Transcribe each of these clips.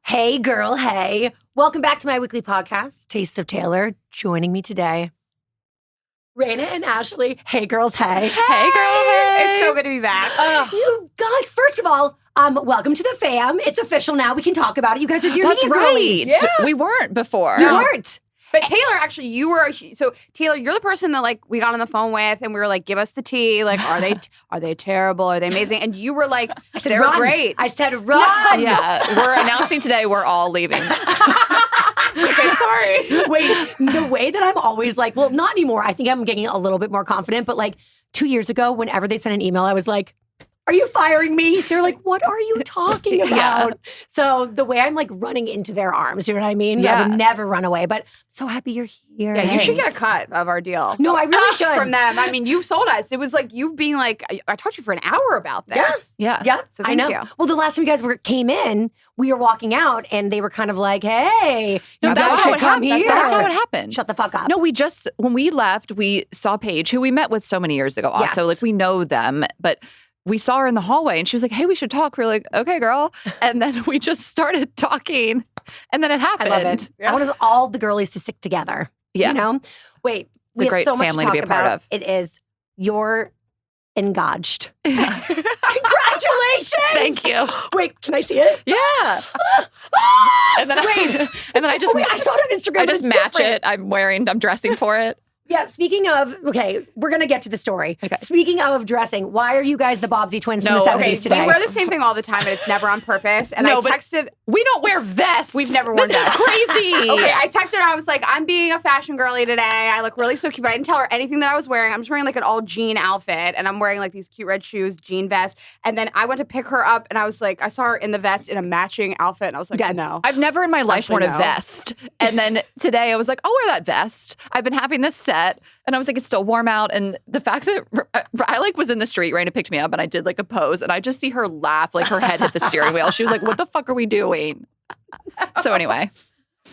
Hey, girl, hey. Welcome back to my weekly podcast, Taste of Taylor. Joining me today, Rayna and Ashley. Hey, girls, hey. Hey, girl, hey. It's so good to be back. You guys, first of all, welcome to the fam. It's official now. We can talk about it. You guys are dear That's media right. girlies. Yeah. We weren't before. You weren't. But Taylor, actually, you were Taylor, you're the person that like we got on the phone with, and we were like, "Give us the tea. Like, are they terrible? Are they amazing?" And you were like, I said, "They're run. great." I said, run. Yeah, we're announcing today we're all leaving. Okay, sorry. Wait, the way that I'm always like, well, not anymore. I think I'm getting a little bit more confident. But like 2 years ago, whenever they sent an email, I was like, are you firing me? They're like, what are you talking about? So the way I'm like running into their arms, you know what I mean? Yeah. I would never run away, but so happy you're here. Yeah, you should get a Thanks. cut of our deal. No, I really should. From them. I mean, you sold us. It was like you being like, I talked to you for an hour about this. Yeah. Yeah. Yeah, So I thank know. you. Well, the last time you guys came in, we were walking out and they were kind of like, hey, No, you that's guys how should it come happened. here. That's how it happened. Shut the fuck up. No, when we left, we saw Paige, who we met with so many years ago also. Yes. Like, we know them, but we saw her in the hallway and she was like, hey, we should talk. We were like, okay, girl. And then we just started talking and then it I happened. love it. Yeah. I want us all the girlies to stick together. Yeah. You know? Wait, a we have great so much to family to talk be a part about. of. It is you're engaged. Congratulations! Thank you. Wait, can I see it? Yeah. And then I just Wait, I saw it on Instagram. I but just it's match different. it. I'm dressing for it. Yeah, speaking of, okay, we're going to get to the story. Okay. Speaking of dressing, why are you guys the Bobsy twins No, from the 70s Okay, today? we wear the same thing all the time, and it's never on purpose. And No, I but- texted. We don't wear vests. We've never worn This is vests. crazy. Okay, I texted her. I was like, I'm being a fashion girly today. I look really so cute, but I didn't tell her anything that I was wearing. I'm just wearing like an all jean outfit, and I'm wearing like these cute red shoes, jean vest. And then I went to pick her up, and I was like, I saw her in the vest in a matching outfit, and I was like, Yeah. no. I've never in my life Actually, worn a no. vest. And then today I was like, I'll wear that vest. I've been having this set. And I was like, it's still warm out. And the fact that I like was in the street, Rayna picked me up and I did like a pose and I just see her laugh, like her head hit the steering wheel. She was like, what the fuck are we doing? So anyway.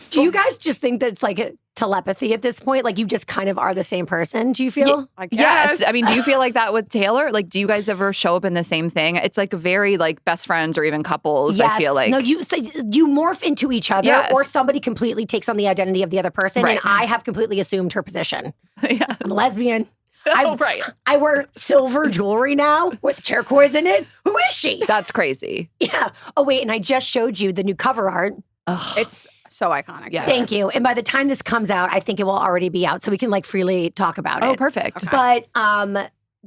Do you guys just think that it's like a telepathy at this point? Like you just kind of are the same person, do you feel? I guess. Yes. I mean, do you feel like that with Taylor? Like, do you guys ever show up in the same thing? It's like very like best friends or even couples, I feel like. No, you morph into each other Yes. or somebody completely takes on the identity of the other person. Right. And I have completely assumed her position. Yeah. I'm a lesbian. Oh, right. I wear silver jewelry now with turquoise in it. Who is she? That's crazy. Yeah. Oh, wait. And I just showed you the new cover art. Ugh. It's so iconic. Yes. Thank you. And by the time this comes out, I think it will already be out so we can like freely talk about Oh, it. perfect. Okay. But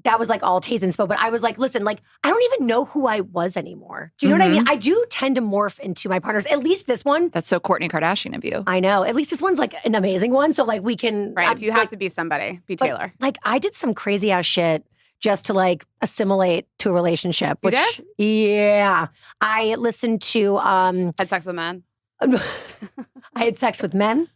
that was like all taste and inspo. But I was like, listen, like I don't even know who I was anymore. Do you know what I mean? I do tend to morph into my partners. At least this one. That's so Kourtney Kardashian of you. I know. At least this one's like an amazing one. So like we can Right. If you like, have to be somebody, be but, Taylor. Like I did some crazy ass shit just to like assimilate to a relationship. You Which yeah. I listened to Had sex with men. I had sex with men.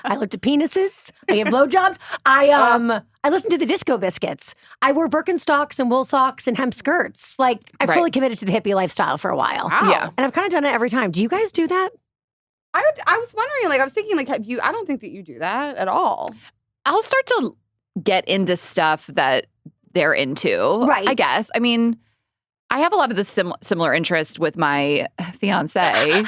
I looked at penises. I gave blowjobs. I listened to the Disco Biscuits. I wore Birkenstocks and wool socks and hemp skirts. Like I Right. fully committed to the hippie lifestyle for a while. Wow. Yeah. And I've kind of done it every time. Do you guys do that? I was wondering, like, I was thinking, like, have you? I don't think that you do that at all. I'll start to get into stuff that they're into. Right. I guess. I mean, I have a lot of the similar interest with my fiance.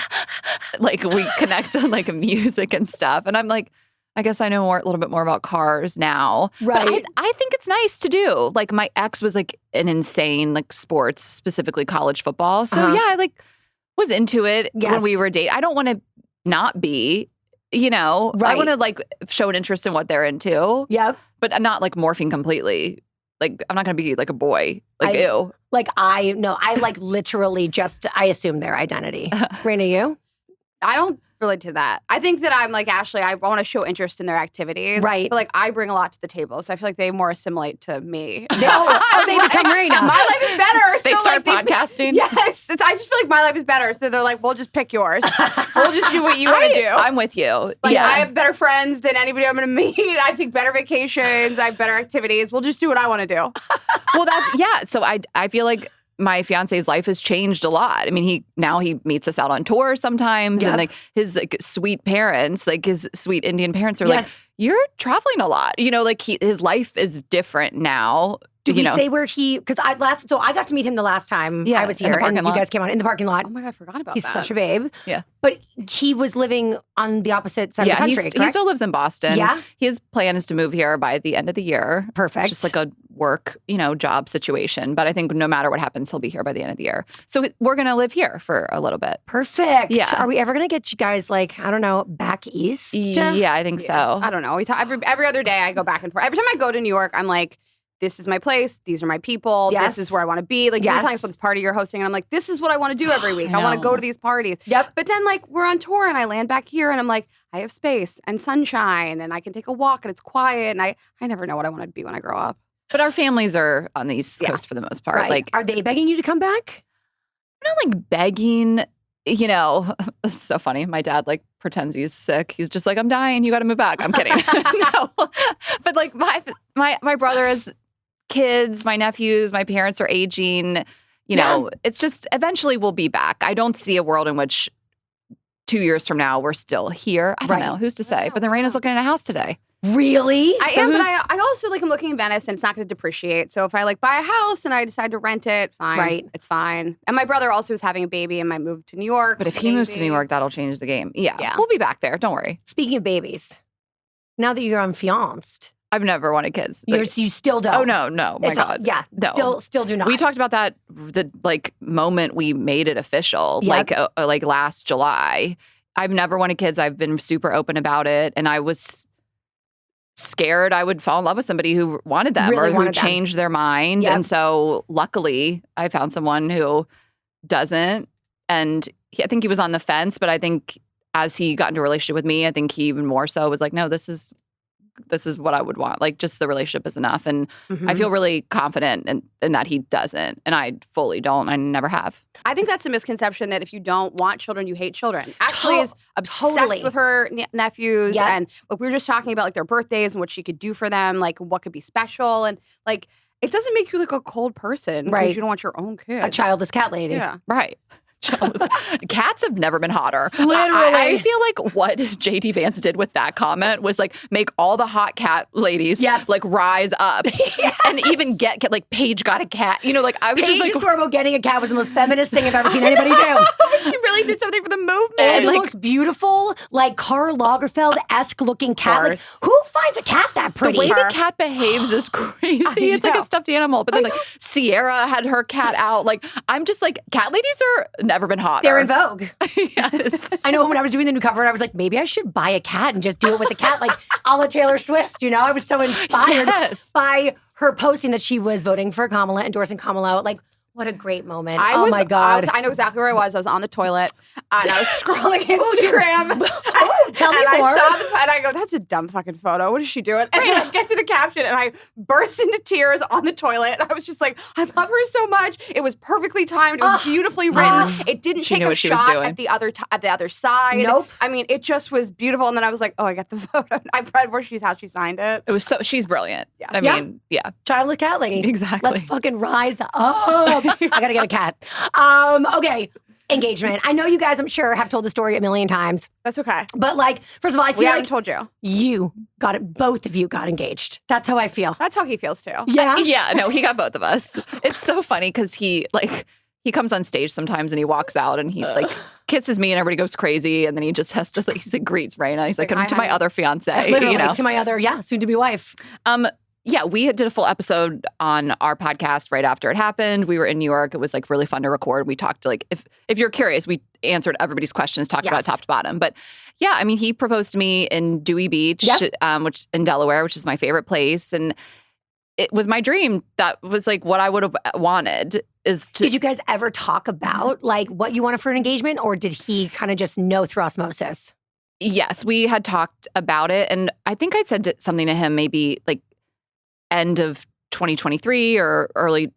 Like we connect on like music and stuff. And I'm like, I guess I know a little bit more about cars now. Right. But I think it's nice to do. Like my ex was like an insane like sports, specifically college football. So yeah, I like was into it when we Yes. were dating. I don't want to not be, you know. I Right. want to like show an interest in what they're into. Yep. But I'm not like morphing completely. Like I'm not gonna be like a boy. Like ew. Like I like literally just I assume their identity. Rayna, you? I don't relate to that. I think that I'm like Ashley. I want to show interest in their activities, Right. But like I bring a lot to the table, so I feel like they more assimilate to me. They become Rayna. My life is better. They so start like, podcasting. Yes, I just feel like my life is better. So they're like, "We'll just pick yours. We'll just do what you want to do." I'm with you. Like, yeah. I have better friends than anybody I'm going to meet. I take better vacations. I have better activities. We'll just do what I want to do. Well, that's yeah. So I feel like my fiance's life has changed a lot. I mean, he meets us out on tour sometimes, Yep. and like his like sweet parents, like his sweet Indian parents, are Yes. like, "You're traveling a lot." You know, like his life is different now Did we say where he? Because I got to meet him the last time I was in the here, parking and lot. you guys came on in the parking lot. Oh my God, I forgot about He's that. such a babe. Yeah. But he was living on the opposite side of the country, he correct? still lives in Boston. Yeah. His plan is to move here by the end of the year. Perfect. It's just like a work, job situation. But I think no matter what happens, he'll be here by the end of the year. So we're going to live here for a little bit. Perfect. Yeah. Are we ever going to get you guys, like, I don't know, back east? Yeah, I think so. I don't know. Every other day I go back and forth. Every time I go to New York, I'm like, this is my place. These are my people. Yes. This is where I want to be. Like, you're telling us what this party you're hosting, and I'm like, this is what I want to do every week. I want to go to these parties. Yep. But then, like, we're on tour, and I land back here, and I'm like, I have space and sunshine, and I can take a walk, and it's quiet, and I never know what I want to be when I grow up. But our families are on the East Coast for the most part. Right. Like, are they begging you to come back? not like begging, It's so funny. My dad like pretends he's sick. He's just like, I'm dying. You got to move back. I'm kidding. No. But like my brother has kids, my nephews, my parents are aging. It's just eventually we'll be back. I don't see a world in which 2 years from now we're still here. I don't know. Who's to say? But then Rayna's looking at a house today. Really? I am, but I also like I'm looking in Venice and it's not going to depreciate. So if I like buy a house and I decide to rent it, fine. Right. It's fine. And my brother also is having a baby and might move to New York. But if he moves to New York, that'll change the game. Yeah. We'll be back there. Don't worry. Speaking of babies, now that you're unfianced, I've never wanted kids. you still don't. Oh no. My God. Yeah. No. Still do not. We talked about that the moment we made it official, Yep. like last July. I've never wanted kids. I've been super open about it, and I was scared I would fall in love with somebody who wanted them Really or who wanted them. changed their mind. Yep. And so luckily I found someone who doesn't. And I think he was on the fence, but I think as he got into a relationship with me, I think he even more so was like, no, this is what I would want. Like, just the relationship is enough. And I feel really confident in that he doesn't. And I fully don't. I never have. I think that's a misconception that if you don't want children, you hate children. Ashley is obsessed Totally. with her nephews. Yep. And like, we were just talking about like their birthdays and what she could do for them, like what could be special. And like, it doesn't make you like a cold person Right. because you don't want your own kids. a childless cat lady. Yeah. Right. Cats have never been hotter. Literally. I feel like what JD Vance did with that comment was like make all the hot cat ladies like rise up and even get like Paige got a cat. Like I was Paige just like Sorbo getting a cat was the most feminist thing I've ever seen anybody do. She really did something for the movement. And the like- most beautiful, like Karl Lagerfeld-esque looking cat. Like, course. who finds a cat that pretty? the way the cat behaves is crazy. It's like know. a stuffed animal. But then like Sierra had her cat out. Like I'm just like cat ladies are never been hotter. They're in vogue. Yes. I know when I was doing the new cover, I was like, maybe I should buy a cat and just do it with a cat, like a la Taylor Swift. I was so inspired Yes. by her posting that she was voting for Kamala, endorsing Kamala. Like, what a great moment. My I God. I know exactly where I was. I was on the toilet and I was scrolling Instagram. Tell me and more. I saw and I go, that's a dumb fucking photo. What is she doing? And I get to the caption and I burst into tears on the toilet. And I was just like, I love her so much. It was perfectly timed. It was beautifully written. It didn't She take knew a what she was shot doing. at the other side. Nope. I mean, it just was beautiful. And then I was like, oh, I got the photo. I read how she signed it. It was so she's brilliant. Yeah. I mean, yeah. Childless cat lady. Exactly. Let's fucking rise up. I gotta get a cat. Okay. Engagement. I know you guys, I'm sure, have told the story a million times. That's okay. But like, first of all, I We feel haven't like told you. you got it. Both of you got engaged. That's how I feel. That's how he feels too. Yeah. Yeah, no, he got both of us. It's so funny because he comes on stage sometimes and he walks out and he like kisses me and everybody goes crazy and then he just has to he greets Rayna. He's like, come Hi, to my honey. other fiance. Literally to my other, soon to be wife. Yeah, we did a full episode on our podcast right after it happened. We were in New York. It was like really fun to record. We talked to like if you're curious, we answered everybody's questions, talked about it top to bottom. But yeah, I mean, he proposed to me in Dewey Beach, which in Delaware, which is my favorite place, and it was my dream. That was like what I would have wanted. Did you guys ever talk about like what you wanted for an engagement, or did he kind of just know through osmosis? Yes, we had talked about it, and I think I'd said something to him maybe like end of 2023 or earlier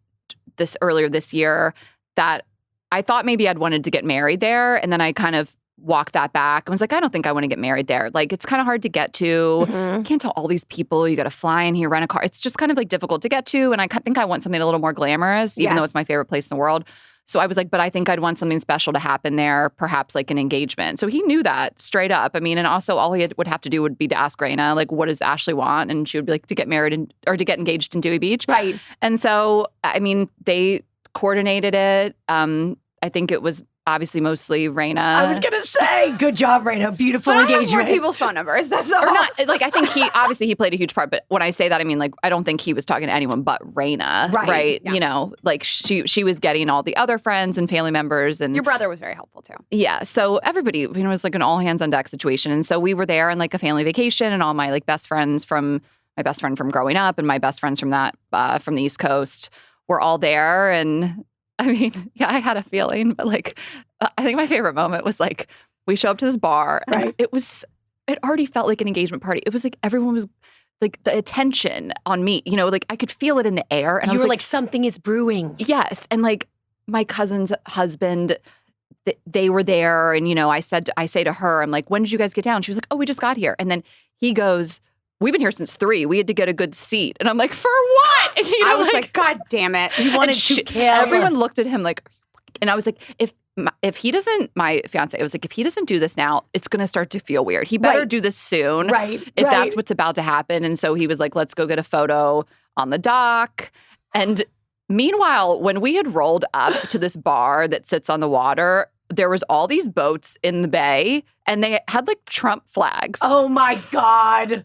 this year that I thought maybe I'd wanted to get married there. And then I kind of walked that back. I was like, I don't think I want to get married there. Like, it's kind of hard to get to. You can't tell all these people. You got to fly in here, rent a car. It's just kind of like difficult to get to. And I think I want something a little more glamorous, even though it's my favorite place in the world. So I was like, but I think I'd want something special to happen there, perhaps like an engagement. So he knew that straight up. I mean, and also all he would have to do would be to ask Rayna, like, what does Ashley want? And she would be like, to get married or to get engaged in Dewey Beach. Right. And so, I mean, they coordinated it. I think it was obviously mostly Rayna. I was going to say, good job, Rayna. Beautiful But I have engagement. more people's phone numbers. That's all. Or not, like, I think he played a huge part. But when I say that, I mean, like, I don't think he was talking to anyone but Rayna. Right. Yeah. You know, like, she was getting all the other friends and family members. And Your brother was very helpful too. yeah. So everybody, you know, it was like an all hands on deck situation. And so we were there on like a family vacation, and all my like best friends from my best friend from growing up and my best friends from from the East Coast were all there. And I mean, yeah, I had a feeling, but like, I think my favorite moment was like, we show up to this bar and it already felt like an engagement party. It was like everyone was like the attention on me, you know, like I could feel it in the air. And you I was were like, something is brewing. yes. And like my cousin's husband, they were there. And, you know, I say to her, I'm like, when did you guys get down? She was like, oh, we just got here. And then he goes, we've been here since 3. We had to get a good seat. And I'm like, for what? You know, I was like, God damn it. You wanted to kill. Everyone looked at him like, and I was like, if he doesn't, my fiance, I was like, if he doesn't do this now, it's going to start to feel weird. He better do this soon. Right. If that's what's about to happen. And so he was like, let's go get a photo on the dock. And meanwhile, when we had rolled up to this bar that sits on the water, there was all these boats in the bay and they had like Trump flags. Oh my God.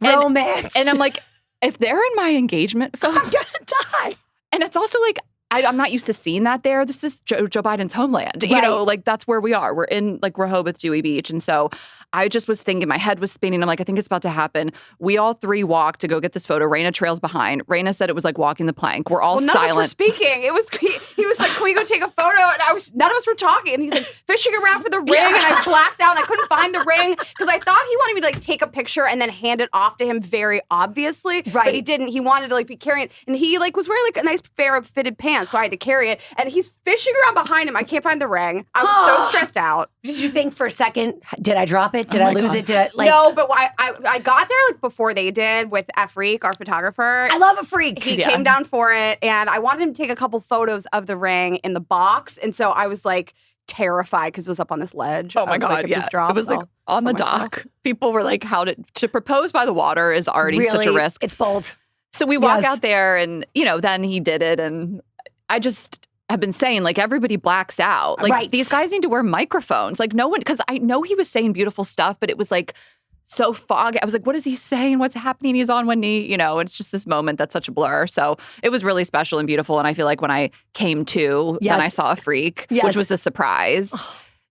Romance. And I'm like, if they're in my engagement photo, I'm going to die. and it's also like, I'm not used to seeing that there. This is Joe Biden's homeland. You know, like that's where we are. We're in like Rehoboth, Dewey Beach. And so I just was thinking, my head was spinning. I'm like, I think it's about to happen. We all 3 walked to go get this photo. Rayna trails behind. Rayna said it was like walking the plank. We're all none silent. of us were speaking. It was he was like, can we go take a photo? And none of us were talking. And he's like fishing around for the ring, and I blacked out and I couldn't find the ring because I thought he wanted me to like take a picture and then hand it off to him very obviously. Right. But he didn't. He wanted to like be carrying it. And he like was wearing like a nice pair of fitted pants, so I had to carry it. And he's fishing around behind him. I can't find the ring. I was so stressed out. Did you think for a second, did I drop it? Did I lose it? Did I, like, no, but I got there like before they did with Freak, our photographer. I love a freak. He came down for it, and I wanted him to take a couple photos of the ring in the box, and so I was like terrified because it was up on this ledge. Oh my God, like, yeah. It was like on the dock. People were like, how to propose by the water is already such a risk. It's bold. So we walk out there and, you know, then he did it. And I just have been saying, like, everybody blacks out. Like, these guys need to wear microphones. Like, no one, because I know he was saying beautiful stuff, but it was like so foggy. I was like, what is he saying? What's happening? He's on one knee. You know, it's just this moment that's such a blur. So it was really special and beautiful. And I feel like when I came to, then I saw a freak, which was a surprise.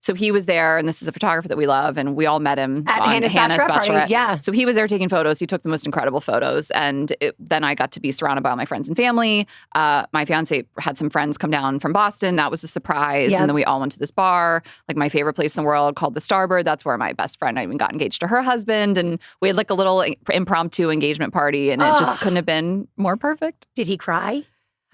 So he was there, and this is a photographer that we love, and we all met him at on Hannah's Bachelorette Party. Yeah. So he was there taking photos. He took the most incredible photos, and then I got to be surrounded by all my friends and family. My fiance had some friends come down from Boston. That was a surprise. Yep. And then we all went to this bar, like my favorite place in the world, called the Starboard. That's where my best friend, I even got engaged to her husband, and we had like a little impromptu engagement party, and it just couldn't have been more perfect. Did he cry?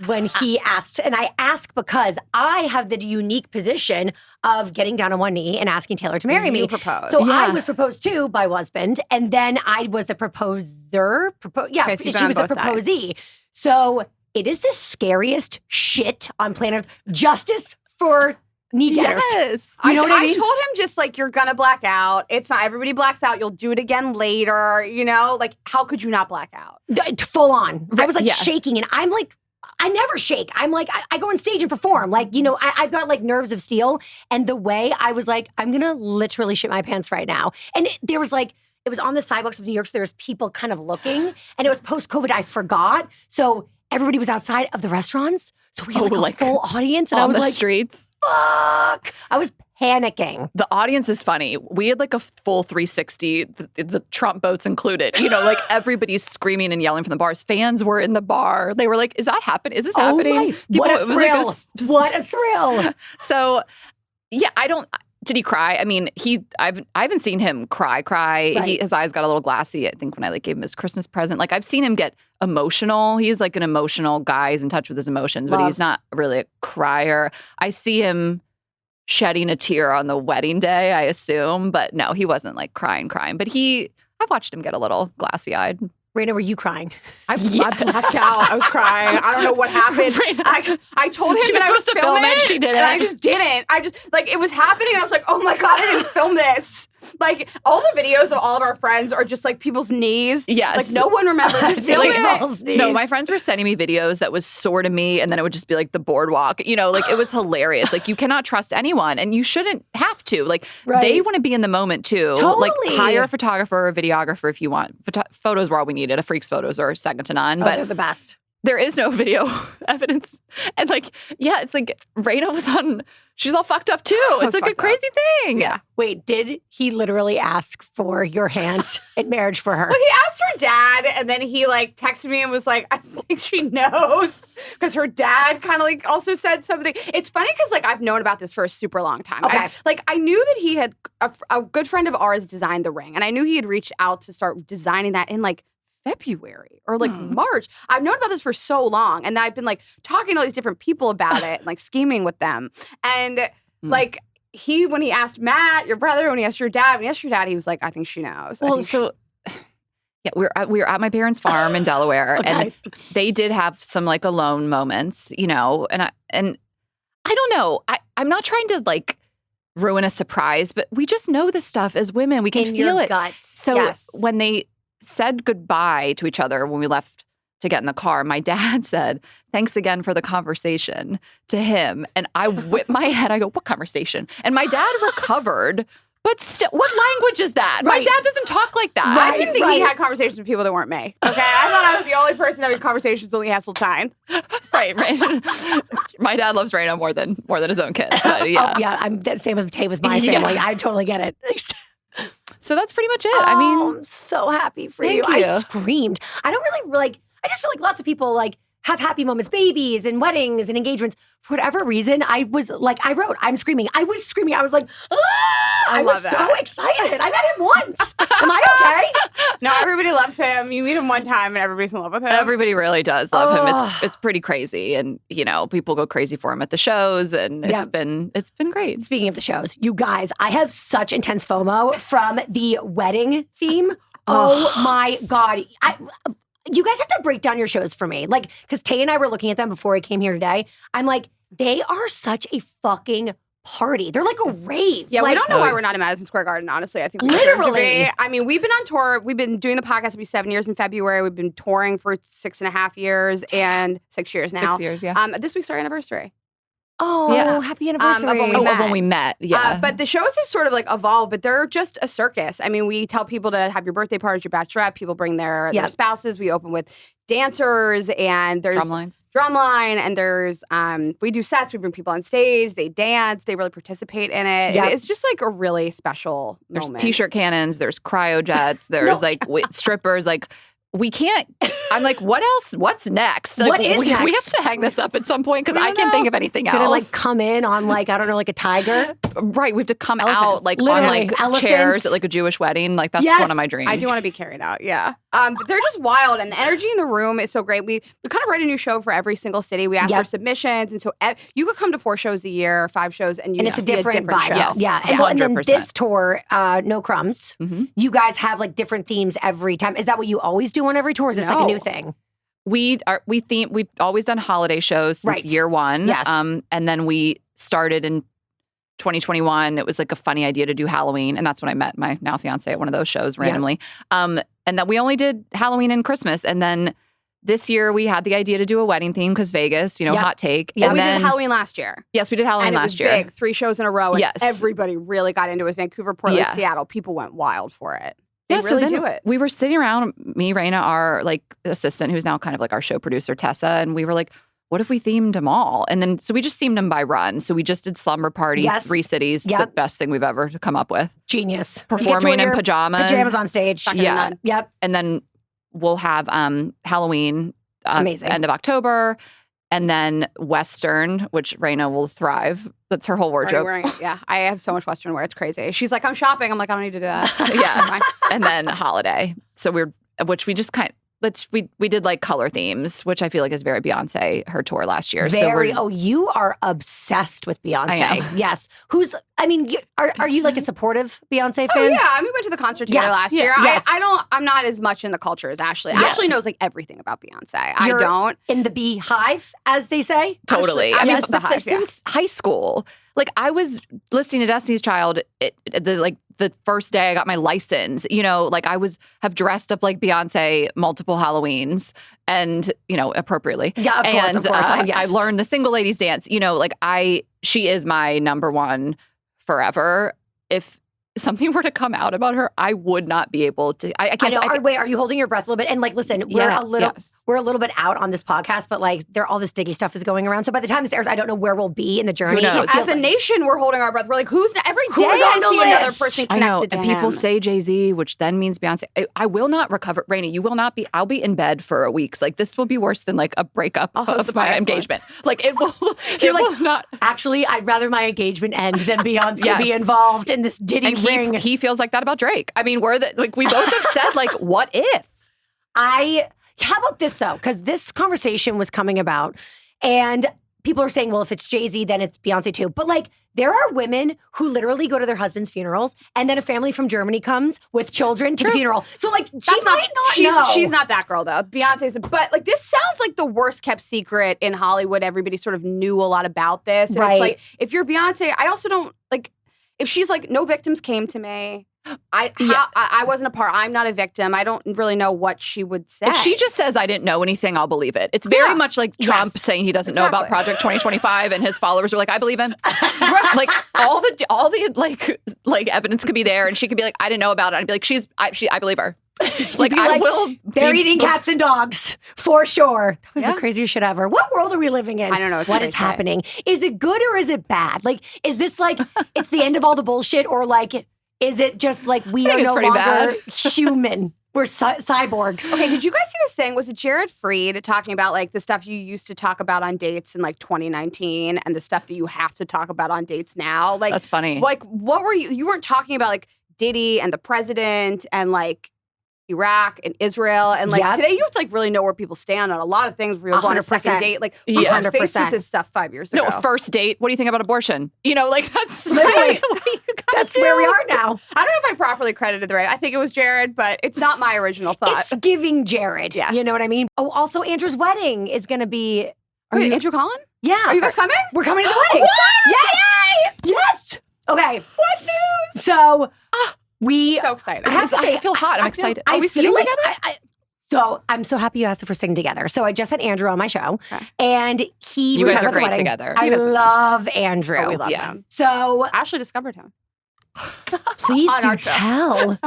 When he asked, and I ask because I have the unique position of getting down on one knee and asking Taylor to marry me. Proposed. So I was proposed to by husband, and then I was the proposer. Okay, so she was the proposee. So it is the scariest shit on planet Earth. Justice for knee getters. Yes. You know what I mean? I told him just like, you're gonna black out. It's not, everybody blacks out. You'll do it again later. You know, like, how could you not black out? Full on. I was like shaking, and I'm like, I never shake. I'm like, I go on stage and perform. Like, you know, I've got like nerves of steel. And the way I was like, I'm going to literally shit my pants right now. And there was like, it was on the sidewalks of New York. So there was people kind of looking. And it was post-COVID. I forgot. So everybody was outside of the restaurants. So we had like a full audience. And I was like, streets. Fuck. I was panicking. The audience is funny. We had like a full 360, the Trump boats included. You know, like everybody's screaming and yelling from the bars. Fans were in the bar. They were like, "Is that happening? Is this happening?" What a thrill! What a thrill! So, yeah, Did he cry? I mean, I haven't seen him cry. Right. His eyes got a little glassy, I think, when I like gave him his Christmas present. Like, I've seen him get emotional. He's like an emotional guy. He's in touch with his emotions, but he's not really a crier. I see him shedding a tear on the wedding day, I assume. But no, he wasn't like crying. But I watched him get a little glassy-eyed. Rayna, were you crying? I blacked out. I was crying. I don't know what happened. I told him She that was I was supposed to film it. She didn't. And I just didn't. It was happening. And I was like, oh my God, I didn't film this. Like, all the videos of all of our friends are just like people's knees. Yes. Like, no one remembers to film it. No, my friends were sending me videos that was sort of me, and then it would just be like the boardwalk. You know, like it was hilarious. Like, you cannot trust anyone, and you shouldn't have to. Like, they want to be in the moment too. Totally. Like, hire a photographer or a videographer if you want. Photos were all we needed. A freak's photos are second to none. But they're the best. There is no video evidence. And like, yeah, it's like Rayna was on, she's all fucked up too. It's like a crazy thing. Yeah. Wait, did he literally ask for your hand in marriage for her? Well, he asked her dad, and then he like texted me and was like, I think she knows. Because her dad kind of like also said something. It's funny because like I've known about this for a super long time. Okay. I knew that he had, a good friend of ours designed the ring, and I knew he had reached out to start designing that in like February or like March. I've known about this for so long, and I've been like talking to all these different people about it, and, like scheming with them. And like when he asked Matt, your brother, when he asked your dad, he was like, I think she knows. Well, so yeah, we were at my parents' farm in Delaware, and they did have some like alone moments, you know. And I don't know. I'm not trying to like ruin a surprise, but we just know this stuff as women. We can in feel your it. Gut. So when they said goodbye to each other when we left to get in the car, my dad said, thanks again for the conversation to him. And I whipped my head. I go, what conversation? And my dad recovered. But still, what language is that? Right. My dad doesn't talk like that. I didn't think he had conversations with people that weren't me. Okay, I thought I was the only person having conversations with Lee Hasseltine. Right. My dad loves Rayna more than his own kids. But yeah, I'm the same with my family. I totally get it. So that's pretty much it. I mean, I'm so happy for thank you. you. I screamed. I don't really like. I just feel like lots of people like have happy moments, babies and weddings and engagements. For whatever reason, I was like, I wrote, I'm screaming. I was screaming. I was like, ah! I was so excited. I met him once. Am I okay? No, everybody loves him. You meet him one time and everybody's in love with him. Everybody really does love him. It's pretty crazy, and you know, people go crazy for him at the shows, and it's been great. Speaking of the shows, you guys, I have such intense FOMO from the wedding theme. Oh my God. You guys have to break down your shows for me. Like, because Tay and I were looking at them before I came here today. I'm like, they are such a fucking party. They're like a rave. Yeah, like, we don't know why we're not in Madison Square Garden, honestly. I think we literally. I mean, we've been on tour. We've been doing the podcast. It'll be 7 years in February. We've been touring for 6.5 years and 6 years now. 6 years, yeah. This week's our anniversary. Oh, Yeah. happy anniversary. Of when we Of met. when we met, yeah. But the shows have sort of like evolved, but they're just a circus. I mean, we tell people to have your birthday parties, your bachelorette. People bring their spouses. We open with dancers, and there's drumline, and there's we do sets. We bring people on stage. They dance. They really participate in it. Yep. It's just like a really special There's moment. t-shirt cannons. There's cryojets. There's like strippers. Like, we can't. I'm like, what else? What's next? Like, What is we next? have to hang this up at some point because We I don't can't know. think of anything else. Gonna like come in on like, I don't know, like a tiger. Right, we have to come Elephants. out like Literally, on like elephants. chairs at like a Jewish wedding. Like that's Yes. one of my dreams. I do want to be carried out, yeah. But they're just wild, and the energy in the room is so great. We kind of write a new show for every single city. We ask for submissions, and so you could come to 4 shows a year, 5 shows, and And it's a see different vibe. show. Yes. Yeah. And, well, and then 100%. this tour, No Crumbs, Mhm. you guys have like different themes every time. Is that what you always do on every tour? Or is this like a No. new thing? We've always done holiday shows since Right. year one. Yes. And then we started in 2021. It was like a funny idea to do Halloween, and that's when I met my now fiance at one of those shows randomly. And then we only did Halloween and Christmas, and then this year we had the idea to do a wedding theme because Vegas, hot take. Yeah, and we then did Halloween last year. yes, we did Halloween And it was last year. big, 3 shows in a row, and Yes. everybody really got into it. Vancouver, Portland, Yeah. Seattle. People went wild for it. They Yeah, so really then do it. We were sitting around, me, Rayna, our like assistant, who's now kind of like our show producer, Tessa, and we were like, what if we themed them all? And then, so we just themed them by run. So we just did Slumber Party, Yes. 3 cities, the Yep. best thing we've ever come up with. Genius. You get to Performing wear in pajamas. Pajamas on stage. Second to Yeah. none. Yep. And then we'll have Halloween Amazing. end of October. And then Western, which Rayna will thrive. That's her whole Already wardrobe. wearing it. Yeah, I have so much Western wear. It's crazy. She's like, I'm shopping. I'm like, I don't need to do that. Yeah. Fine. And then holiday. So which we just we did like color themes, which I feel like is very Beyonce, her tour last year. Very. Oh, you are obsessed with Beyonce. I am. Yes. Are you like a supportive Beyonce fan? Oh yeah, I mean, we went to the concert together last year. Yes. I'm not as much in the culture as Ashley. Yes. Ashley knows like everything about Beyonce. You're I don't. in the beehive, as they say. Totally. Actually, I mean, yes, but the hive, since high school, like I was listening to Destiny's Child the first day I got my license, like have dressed up like Beyonce multiple Halloweens and, appropriately. Yeah, of course. Yes. I learned the single ladies dance, she is my number one forever. If something were to come out about her, I would not be able to. I can't. Wait, are you holding your breath a little bit? And like, listen, we're a little bit out on this podcast, but like, all this Diddy stuff is going around. So by the time this airs, I don't know where we'll be in the journey. Who knows? As a nation, we're holding our breath. We're like, every day Who's on I the see list? another person I know, connected to and him. people say Jay-Z, which then means Beyonce. I will not recover. Rayna, you will not be. I'll be in bed for a week. Like this will be worse than like a breakup of my engagement. Like it will. It will not. Actually, I'd rather my engagement end than Beyonce be involved in this Diddy ring. He feels like that about Drake. I mean, we both have said like, what if? How about this though? Because this conversation was coming about, and people are saying, well, if it's Jay-Z, then it's Beyonce too. But like, there are women who literally go to their husband's funerals, and then a family from Germany comes with children to the funeral. So like, She's not that girl though. Beyonce's, but like, this sounds like the worst kept secret in Hollywood. Everybody sort of knew a lot about this. And Right. It's like, if you're Beyonce, I also don't like. If she's like, no victims came to me. I wasn't a part. I'm not a victim. I don't really know what she would say. If she just says I didn't know anything, I'll believe it. It's very much like Trump saying he doesn't know about Project 2025, and his followers are like, I believe him. Like all the like evidence could be there, and she could be like, I didn't know about it. I'd be like, I believe her. Like I will. They're eating cats and dogs for sure. That was the craziest shit ever. What world are we living in? I don't know. What is happening? Is it good or is it bad? Like, is this like it's the end of all the bullshit, or like? Is it just like we are no longer human? We're cyborgs. Okay, did you guys see this thing? Was it Jared Freed talking about like the stuff you used to talk about on dates in like 2019 and the stuff that you have to talk about on dates now? Like, that's funny. Like, what were you weren't talking about like Diddy and the president and like Iraq and Israel. And like today you have to like really know where people stand on a lot of things where you'll go on a second date. Like we were faced with this stuff 5 years ago. No, first date. What do you think about abortion? Like that's literally that's where we are now. I don't know if I properly credited the right. I think it was Jared, but it's not my original thought. It's giving Jared. Yes. You know what I mean? Oh, also Andrew's wedding is gonna be Andrew Collin? Yeah. Are you guys coming? We're coming to the wedding. What? Yes! Yay! Yes! Okay. What news? So so excited. I have to say, I feel hot. I'm excited. Are we sitting like, together? So I'm so happy you asked if we're sitting together. So I just had Andrew on my show, and you guys are great together. I love Andrew. Oh, we love him. So Ashley discovered him. Please do tell.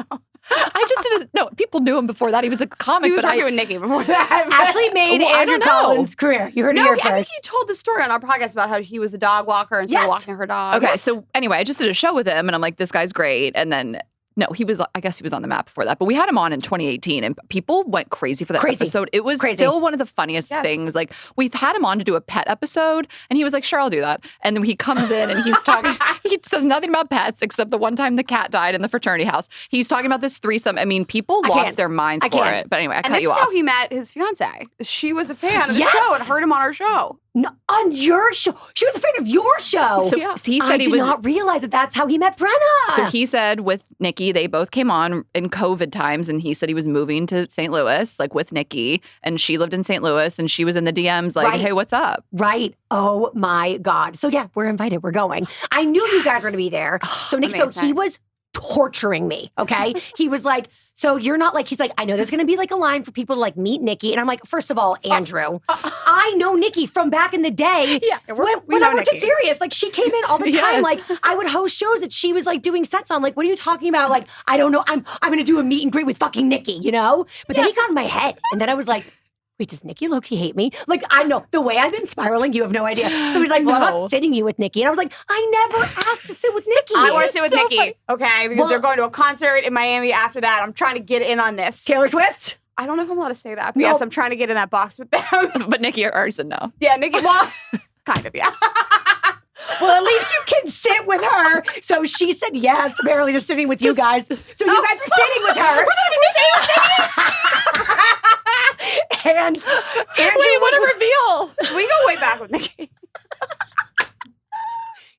I just did people knew him before that. He was a comic. He was working with Nikki before that. Ashley made Andrew Collins' career. You heard it here first. I think he told the story on our podcast about how he was the dog walker and started walking her dog. Okay, so anyway, I just did a show with him, and I'm like, this guy's great. And then no, I guess he was on the map before that. But we had him on in 2018, and people went crazy for that episode. It was still one of the funniest things. Like, we had him on to do a pet episode, and he was like, sure, I'll do that. And then he comes in, and he's talking, he says nothing about pets, except the one time the cat died in the fraternity house. He's talking about this threesome. I mean, people lost their minds for it. But anyway, I cut you off. And this is how he met his fiance. She was a fan of the show and heard him on our show. No, on your show. She was a fan of your show. So he said I did not realize that that's how he met Brenna. So he said with Nikki, they both came on in COVID times, and he said he was moving to St. Louis, like with Nikki, and she lived in St. Louis, and she was in the DMs like, hey, what's up? Right. Oh my God. So yeah, we're invited. We're going. I knew you guys were going to be there. So Nick, so he was torturing me, okay? He was like, so you're not like, he's like, I know there's going to be like a line for people to like meet Nikki. And I'm like, first of all, Andrew, I know Nikki from back in the day. Yeah, when I worked at Sirius, like she came in all the time. Like I would host shows that she was like doing sets on. Like, what are you talking about? Like, I don't know. I'm going to do a meet and greet with fucking Nikki, you know? But then he got in my head. And then I was like, wait, does Nikki low-key hate me? Like, I know. The way I've been spiraling, you have no idea. So he's like, well, I'm not sitting you with Nikki. And I was like, I never asked to sit with Nikki. I want to sit with Nikki, okay? Because they're going to a concert in Miami after that. I'm trying to get in on this. Taylor Swift? I don't know if I'm allowed to say that, but yes, I'm trying to get in that box with them. But Nikki already said no. Yeah, Nikki, well, kind of, yeah. Well, at least you can sit with her. So she said yes, apparently, to sitting with you guys. So you guys are sitting with her. We're sitting with Nikki. And Andrew Wait, what a reveal. We go way back with Nikki.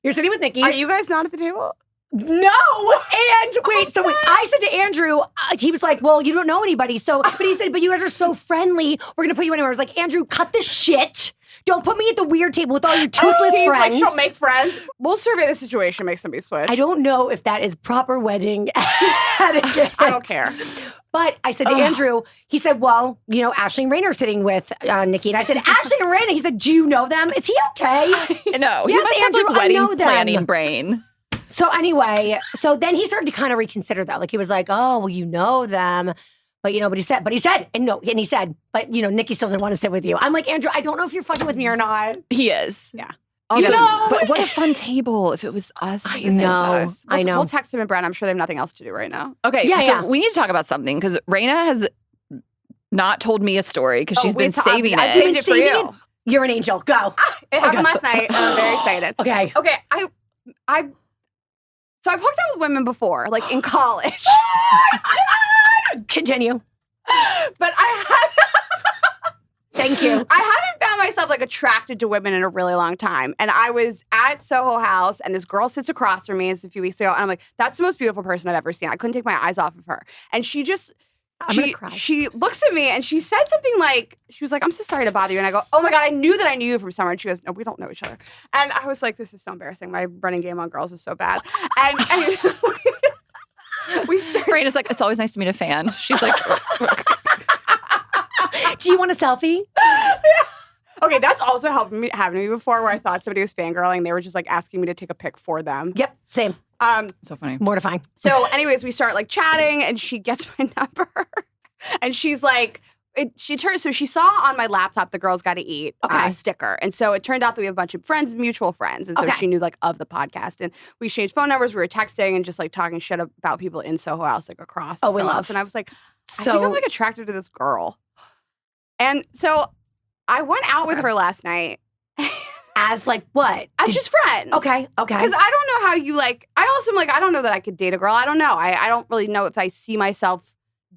You're sitting with Nikki. Are you guys not at the table? No. And wait, so when I said to Andrew, he was like, well, you don't know anybody. So, but he said, but you guys are so friendly. We're going to put you anywhere. I was like, Andrew, cut the shit. Don't put me at the weird table with all your toothless He's friends. like, she'll make friends. We'll survey the situation, make somebody switch. I don't know if that is proper wedding etiquette. I don't care. But I said to Andrew, he said, well, you know, Ashley and Rayna are sitting with Nikki. And I said, Ashley and Rayna. He said, do you know them? Is he okay? No, he Yes, must Andrew, have I like wedding know them. planning brain. So anyway, so then he started to kind of reconsider that. Like he was like, oh, well, you know them. But you know, but he said, and he said, but you know, Nikki still doesn't want to sit with you. I'm like, Andrew, I don't know if you're fucking with me or not. He is. Yeah. Also, know- but what a fun table if it was us. I sitting with know. us. I know. We'll text him and Brent. I'm sure they have nothing else to do right now. Okay, Yeah, so yeah. we need to talk about something because Rayna has not told me a story because she's been saving I've it. saved it for Saving you. it? You're an angel. Go. It happened last night, and I'm very excited. Okay. Okay, so I've hooked up with women before, like in college, Continue. but I Thank you. haven't found myself like attracted to women in a really long time. And I was at Soho House, and this girl sits across from me. It's a few weeks ago, and I'm like, that's the most beautiful person I've ever seen. I couldn't take my eyes off of her, and she just. I'm gonna cry. She looks at me and she said something like, she was like, I'm so sorry to bother you. And I go, oh my God, I knew that I knew you from somewhere. And she goes, no, we don't know each other. And I was like, this is so embarrassing. My running game on girls is so bad. And we started. Rayna's like, it's always nice to meet a fan. She's like, Do you want a selfie? Okay, that's also happened to me before where I thought somebody was fangirling. They were just like asking me to take a pic for them. Yep. Same. so funny. Mortifying. So anyways, we start like chatting and she gets my number and she's like, so she saw on my laptop the Girls Gotta Eat sticker. And so it turned out that we have a bunch of friends, mutual friends. And so she knew like of the podcast. And we exchanged phone numbers. We were texting and just like talking shit about people in Soho House, like across Oh, we Soho love. House. And I was like, I So think I'm like attracted to this girl. And so I went out with her last night. as like what? As just friends. Okay. Okay. Because I don't know how you like, I also am like, I don't know that I could date a girl. I don't know. I don't really know if I see myself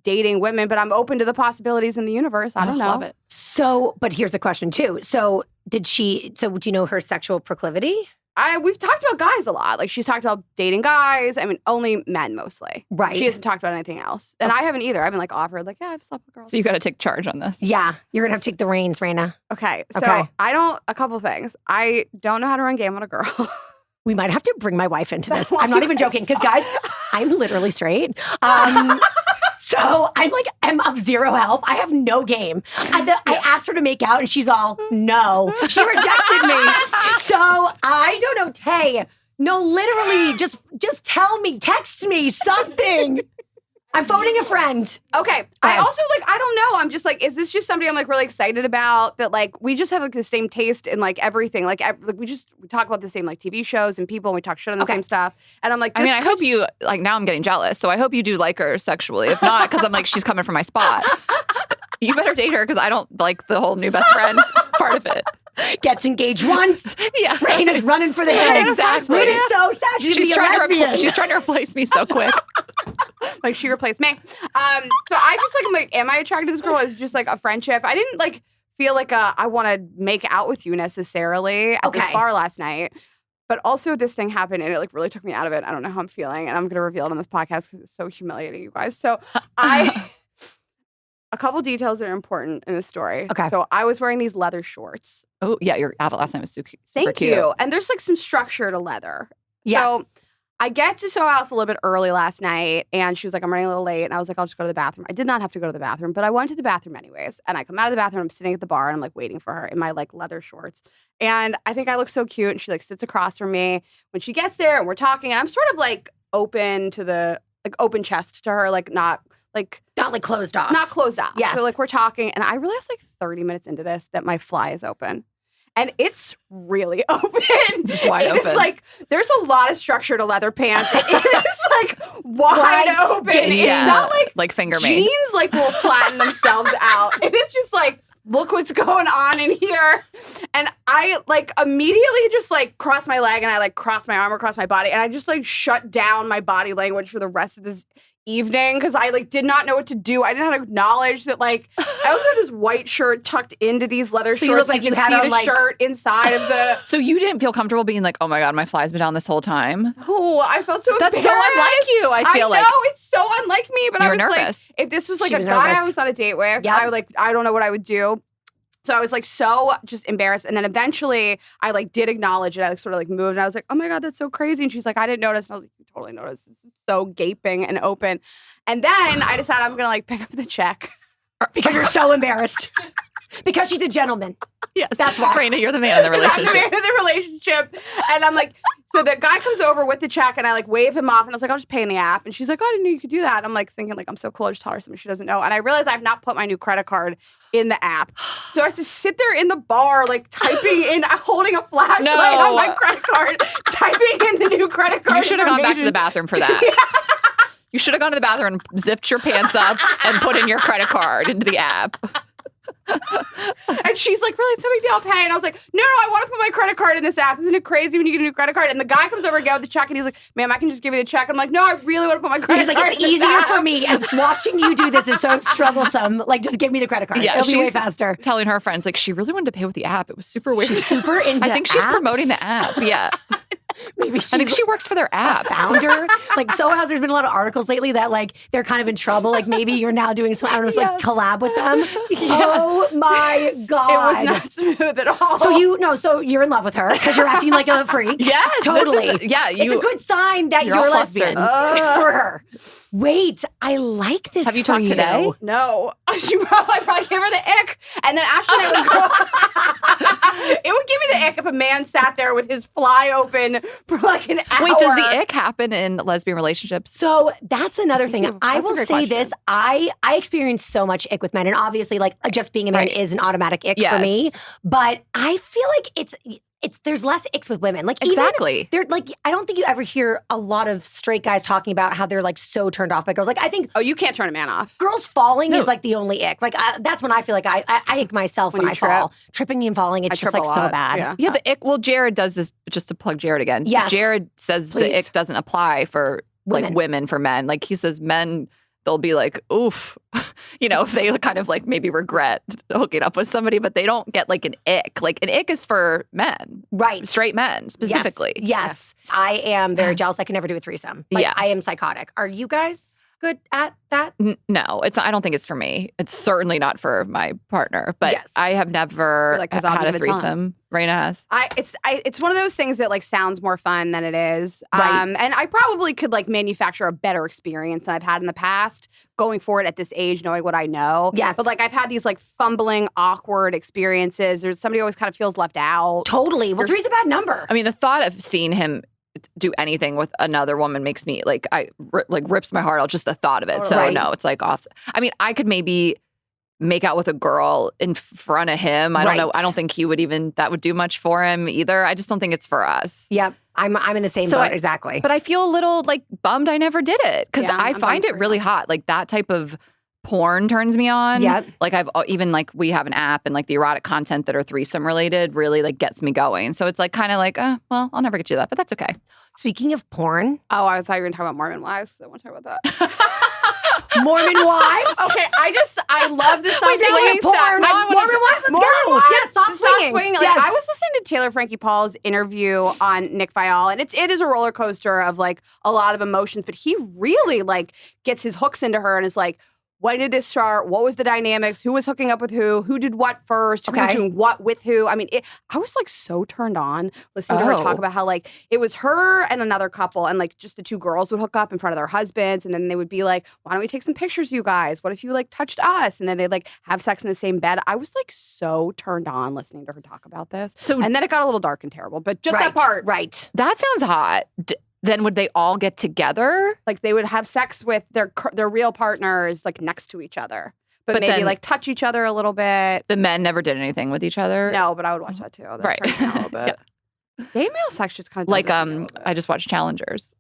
dating women, but I'm open to the possibilities in the universe. I don't know. Love it. So, but here's the question too. So do you know her sexual proclivity? We've talked about guys a lot. Like she's talked about dating guys. I mean, only men mostly. Right. She hasn't talked about anything else. And I haven't either. I've been like offered, like, yeah, I've slept with girls. So you got to take charge on this. Yeah. You're going to have to take the reins, Rayna. Okay. So Okay. a couple things. I don't know how to run game on a girl. We might have to bring my wife into this. I'm not even joking because, guys, I'm literally straight. So I'm of zero help. I have no game. I asked her to make out and she's all, no. She rejected me. So I don't know. Tay, no, literally, just tell me, text me something. I'm phoning a friend. Okay. I also I don't know. I'm just like, is this just somebody I'm like really excited about that like we just have like the same taste in like everything. Like we talk about the same like TV shows and people and we talk shit on the same stuff. And I'm like, I mean, I hope you, like, now I'm getting jealous. So I hope you do like her sexually. If not, because I'm like, she's coming for my spot. You better date her because I don't like the whole new best friend part of it. Gets engaged once. Yeah. Rayna's running for the hills. Exactly. Rayna's so sad. She's gonna be a lesbian. She's trying to replace me so quick. like she replaced me. So I just like, I'm like, am I attracted to this girl? Is just like a friendship. I didn't like feel like I want to make out with you necessarily at this bar last night. But also this thing happened and it like really took me out of it. I don't know how I'm feeling. And I'm going to reveal it on this podcast because it's so humiliating, you guys. So a couple details that are important in this story. Okay. So I was wearing these leather shorts. Oh, yeah. Your outfit last night was super Thank cute. you. And there's like some structure to leather. Yes. So I get to Soho House a little bit early last night, and she was like, I'm running a little late. And I was like, I'll just go to the bathroom. I did not have to go to the bathroom, but I went to the bathroom anyways. And I come out of the bathroom, I'm sitting at the bar, and I'm like waiting for her in my like leather shorts. And I think I look so cute, and she like sits across from me. When she gets there, and we're talking, and I'm sort of like open to the, like open chest to her, like not like closed off. not closed off. Yes. So like we're talking, and I realized like 30 minutes into this that my fly is open. And it's really open. Just wide It's open. like, there's a lot of structure to leather pants. It is like wide open. Yeah. It's not like finger made. jeans like will flatten themselves out. It is just like look what's going on in here. And I like immediately just like crossed my leg and I like crossed my arm across my body. And I just like shut down my body language for the rest of this evening because I like did not know what to do. I didn't know how to acknowledge that like I also had this white shirt tucked into these leather shorts. You look like you could had see on, the like- shirt inside of the So you didn't feel comfortable being like, oh my God, my fly's been down this whole time? Oh, I felt so That's embarrassed. so unlike you, I feel like. I know, it's so unlike me, but You I were was nervous. like, if this was like She a was guy nervous. I was on a date with, Yep. I don't know what I would do. So I was like so just embarrassed. And then eventually I like did acknowledge it. I like sort of like moved and I was like, oh my God, that's so crazy. And she's like, I didn't notice. And I was like, you totally noticed. This is so gaping and open. And then I decided I'm going to like pick up the check. Because you're so embarrassed. Because she's a gentleman. Yes. That's why. Rayna, you're the man in the I'm the relationship. man of the relationship. And I'm like, so the guy comes over with the check and I like wave him off and I was like, I'll just pay in the app. And she's like, oh, I didn't know you could do that. I'm like thinking like, I'm so cool. I just taught her something she doesn't know. And I realized I've not put my new credit card in the app. So I have to sit there in the bar, like typing in, holding a flashlight No. on my credit card, typing in the new credit card. You should have gone back to the information. bathroom for that. You should have gone to the bathroom and zipped your pants up and put in your credit card into the app. And she's like, really, it's no big deal, I'll pay. And I was like, no, I want to put my credit card in this app. Isn't it crazy when you get a new credit card? And the guy comes over again with the check and he's like, ma'am, I can just give you the check. I'm like, no, I really want to put my credit He's like, card it's in this easier app. for me. And just watching you do this is so strugglesome. Like, just give me the credit card. Yeah, It'll be way she's- faster. Telling her friends, like, she really wanted to pay with the app. It was super weird. She's super into I think she's apps. promoting the app. Yeah. Maybe she's I think she works for their a app. founder. Like, so has there's been a lot of articles lately that like they're kind of in trouble. Like maybe you're now doing some, I don't know, like collab with them. Oh my God. It was not smooth at all. So you're in love with her because you're acting like a freak. Yes. this Totally. is- yeah. It's a good sign that you're you're, all a lesbian flustered. for her. Wait, I like this. Have you for talked today? No, she probably gave her the ick, and then Ashley and I would go. It would give me the ick if a man sat there with his fly open for like an hour. Wait, does the ick happen in lesbian relationships? So that's another thing. I That's a will great say question. this. I experience so much ick with men. And obviously, like just being a man Right. is an automatic ick for Yes. me. But I feel like it's there's less icks with women. Like even Exactly. they're like, I don't think you ever hear a lot of straight guys talking about how they're like so turned off by girls. Like I think Oh, you can't turn a man off. girls falling No. is like the only ick. Like that's when I feel like I ick myself When when you I trip. fall. Tripping and falling, it's I just trip like a so lot. bad. Yeah. Yeah, the ick. Well, Jared does this, just to plug Jared again. Yes. Jared says Please. the ick doesn't apply for Women. like women for men. Like he says men, they'll be like, oof, if they kind of like maybe regret hooking up with somebody, but they don't get like an ick. Like an ick is for men, Right. straight men specifically. Yes. I am very jealous. I can never do a threesome. Like Yeah. I am psychotic. Are you guys good at that? No, it's. I don't think it's for me. It's certainly not for my partner. But Yes. I have never You're like, 'cause I'll had a give it time. threesome. Raina has. It's one of those things that like sounds more fun than it is. Right. And I probably could like manufacture a better experience than I've had in the past going forward at this age, knowing what I know. Yes. But like I've had these like fumbling, awkward experiences. There's somebody always kind of feels left out. Totally. Well, three's a bad number. I mean, the thought of seeing him do anything with another woman makes me like rips my heart out. Just the thought of it. So Right. no, it's like off. I mean, I could maybe make out with a girl in front of him. I don't know. Right. I don't think he would even that would do much for him either. I just don't think it's for us. Yep. I'm in the same So boat. I- Exactly. But I feel a little like bummed I never did it because Yeah, I I'm find bummed it for really you. hot. Like that type of porn turns me on. Yep. Like I've even like we have an app and like the erotic content that are threesome related really like gets me going. So it's like kind of like, well, I'll never get you that, but that's okay. Speaking of porn, Oh, I thought you were going to talk about Mormon wives. I want to talk about that. Mormon wives. Okay, I love the stop Wait, now we swinging have porn. stuff. Mormon wives. Let's Mormon go. wives, Yes, stop swinging. Like, Yes. I was listening to Taylor Frankie Paul's interview on Nick Viall, and it is a roller coaster of like a lot of emotions. But he really like gets his hooks into her and is like, when did this start? What was the dynamics? Who was hooking up with who? Who did what first? Who was Okay. doing what with who? I mean, I was like so turned on listening to her talk Oh. about how like it was her and another couple, and like just the two girls would hook up in front of their husbands, and then they would be like, "Why don't we take some pictures, you guys? What if you like touched us?" And then they'd like have sex in the same bed. I was like so turned on listening to her talk about this. So And then it got a little dark and terrible, but just right. that part. Right. that sounds hot. Then would they all get together? Like they would have sex with their real partners like next to each other, but But maybe then- like touch each other a little bit. The men never did anything with each other. No, but I would watch that too. That Right. turns me on a little bit. Gay male sex just kind of Like I just watched Challengers.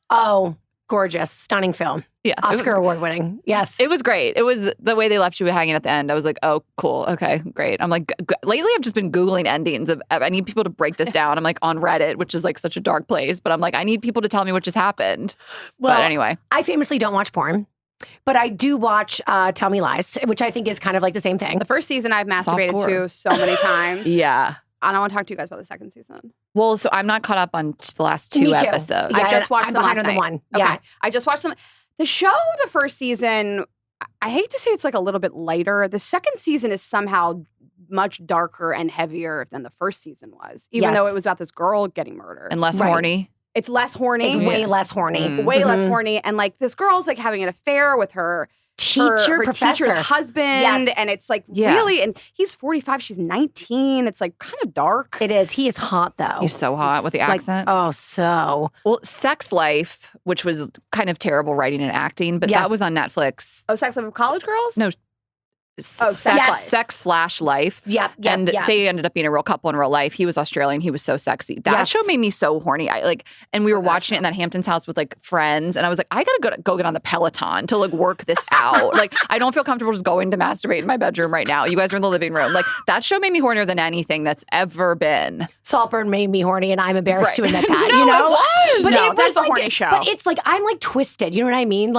Oh, Gorgeous, stunning film. Yeah. Oscar award winning. Yes. It was great. It was the way they left you hanging at the end. I was like, oh, cool. Okay, great. I'm like, lately I've just been Googling endings of, I need people to break this down. I'm like on Reddit, which is like such a dark place, but I'm like, I need people to tell me what just happened. Well, but anyway. I famously don't watch porn, but I do watch Tell Me Lies, which I think is kind of like the same thing. The first season I've masturbated to so many times. Yeah. And I want to talk to you guys about the second season. Well, so I'm not caught up on the last 2 episodes. Yeah, I just watched I'm them behind last on the night. one. Okay. Yeah. I just watched them. The show, the first season, I hate to say it's like a little bit lighter. The second season is somehow much darker and heavier than the first season was, even though it was about this girl getting murdered. And less horny. It's less horny. It's way less horny. Way less horny. And like this girl's like having an affair with her professor. teacher's husband. Yes. And it's like really, and he's 45, she's 19. It's like kind of dark. It is. He is hot though. He's so hot with the accent. Oh, so. Well, Sex Life, which was kind of terrible writing and acting, but that was on Netflix. Oh, Sex Life of College Girls? No. Sex/Life. Yep. And they ended up being a real couple in real life. He was Australian. He was so sexy. That show made me so horny. And we were watching it in that Hampton's house with like friends. And I was like, I gotta go get on the Peloton to like work this out. Like, I don't feel comfortable just going to masturbate in my bedroom right now. You guys are in the living room. Like, that show made me hornier than anything that's ever been. Saltburn made me horny, and I'm embarrassed to admit that. No, you know, it was. But No, it that's was a like, horny show. But it's like I'm like twisted. You know what I mean?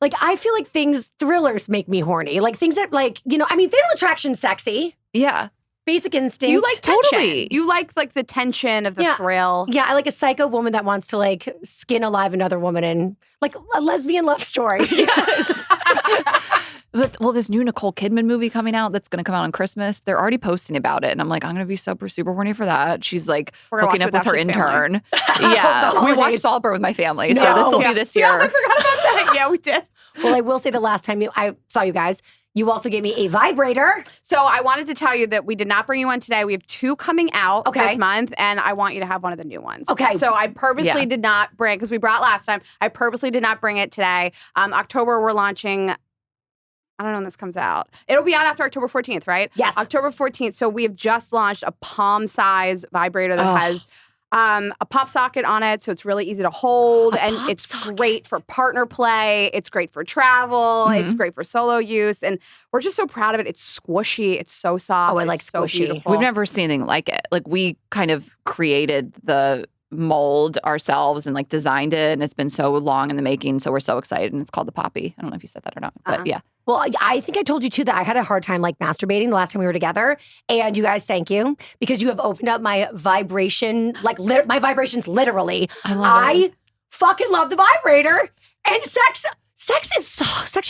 I feel like thrillers make me horny. Like things that like, you know, I mean, Fatal Attraction's sexy. Yeah. Basic Instinct. You like tension. Totally. You like the tension of the thrill. Yeah, I like a psycho woman that wants to like skin alive another woman in like a lesbian love story. Yes. Well, this new Nicole Kidman movie coming out that's going to come out on Christmas, they're already posting about it. And I'm like, I'm going to be super horny for that. She's like hooking up with her intern. Yeah. We watched Saltburn with my family. So this will be this year. Yeah, I forgot about that. Yeah, we did. Well, I will say the last time I saw you guys, you also gave me a vibrator. So I wanted to tell you that we did not bring you one today. We have 2 coming out this month, and I want you to have one of the new ones. Okay. So I purposely did not bring, because we brought last time, I purposely did not bring it today. October, we're launching... I don't know when this comes out. It'll be out after October 14th, right? Yes. October 14th. So we have just launched a palm-size vibrator that has a pop socket on it, so it's really easy to hold. And it's great for partner play. It's great for travel. It's great for solo use. And we're just so proud of it. It's squishy. It's so soft. Oh, I like it's so squishy. beautiful. We've never seen anything like it. Like, we kind of created the mold ourselves and like designed it, and it's been so long in the making, so we're so excited. And it's called the Poppy. I don't know if you said that or not, but yeah. Well, I think I told you too that I had a hard time like masturbating the last time we were together. And you guys, thank you, because you have opened up my vibration, like my vibrations literally. I fucking love the vibrator. And sex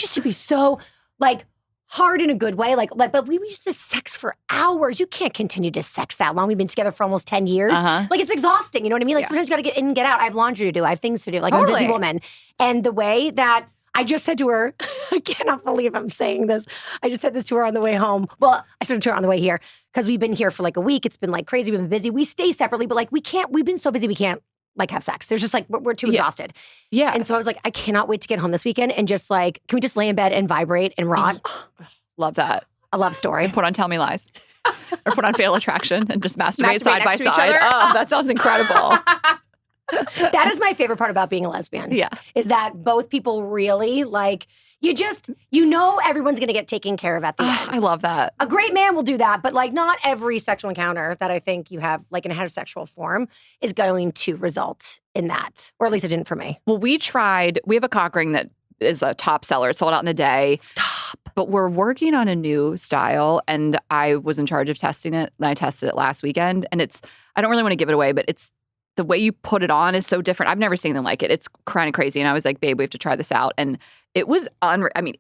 used to be so like hard in a good way. But we used to sex for hours. You can't continue to sex that long. We've been together for almost 10 years. Like, it's exhausting. You know what I mean? Like, sometimes you got to get in and get out. I have laundry to do. I have things to do. Like, I'm a busy woman. And the way that I just said to her, I cannot believe I'm saying this. I just said this to her on the way home. Well, I said it to her on the way here because we've been here for like a week. It's been like crazy. We've been busy. We stay separately, but like we've been so busy we can't like have sex. There's just like, we're too exhausted. Yeah. And so I was like, I cannot wait to get home this weekend and just like, can we just lay in bed and vibrate and rot? Love that. A love story. And put on Tell Me Lies. Or put on Fatal Attraction and just masturbate side by side. Oh, that sounds incredible. That is my favorite part about being a lesbian. Yeah. Is that both people really like, you know everyone's going to get taken care of at the end. I love that. A great man will do that, but like not every sexual encounter that I think you have like in a heterosexual form is going to result in that. Or at least it didn't for me. Well, we have a cock ring that is a top seller. It sold out in a day. Stop. But we're working on a new style, and I was in charge of testing it, and I tested it last weekend. And I don't really want to give it away, but the way you put it on is so different. I've never seen anything like it. It's kind of crazy. And I was like, babe, we have to try this out. And it was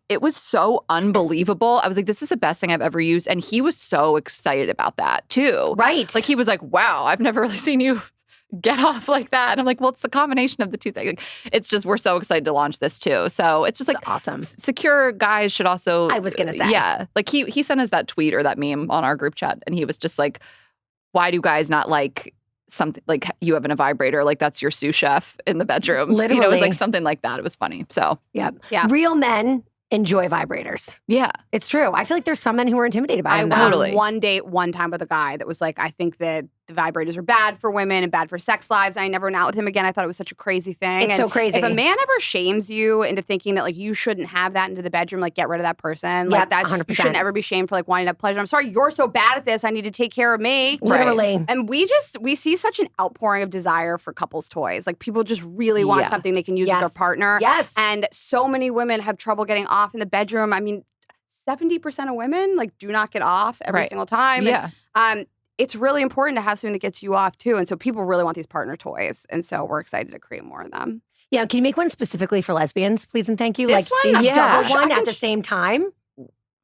it was so unbelievable. I was like, this is the best thing I've ever used. And he was so excited about that too. Right. Like, he was like, wow, I've never really seen you get off like that. And I'm like, well, it's the combination of the two things. Like, it's just, we're so excited to launch this too. So it's just like, awesome. Secure guys should also. I was going to say. Yeah. Like, he sent us that tweet or that meme on our group chat. And he was just like, why do guys not like something like you having a vibrator? Like, that's your sous chef in the bedroom. Literally. You know, it was like something like that. It was funny. So. Yeah. Real men enjoy vibrators. Yeah. It's true. I feel like there's some men who are intimidated by them. I went on one date one time with a guy that was like, I think that the the vibrators are bad for women and bad for sex lives. I never went out with him again. I thought it was such a crazy thing. It's so crazy. If a man ever shames you into thinking that like you shouldn't have that into the bedroom, like get rid of that person. Like that 100%. You shouldn't ever be shamed for like wanting to have pleasure. I'm sorry, you're so bad at this. I need to take care of me. Literally. Right. And we see such an outpouring of desire for couples toys. Like people just really want something they can use with their partner. Yes. And so many women have trouble getting off in the bedroom. I mean, 70% of women like do not get off every single time. Yeah. And, it's really important to have something that gets you off too. And so people really want these partner toys. And so we're excited to create more of them. Yeah. Can you make one specifically for lesbians, please and thank you? This like one? a double one I at the same time?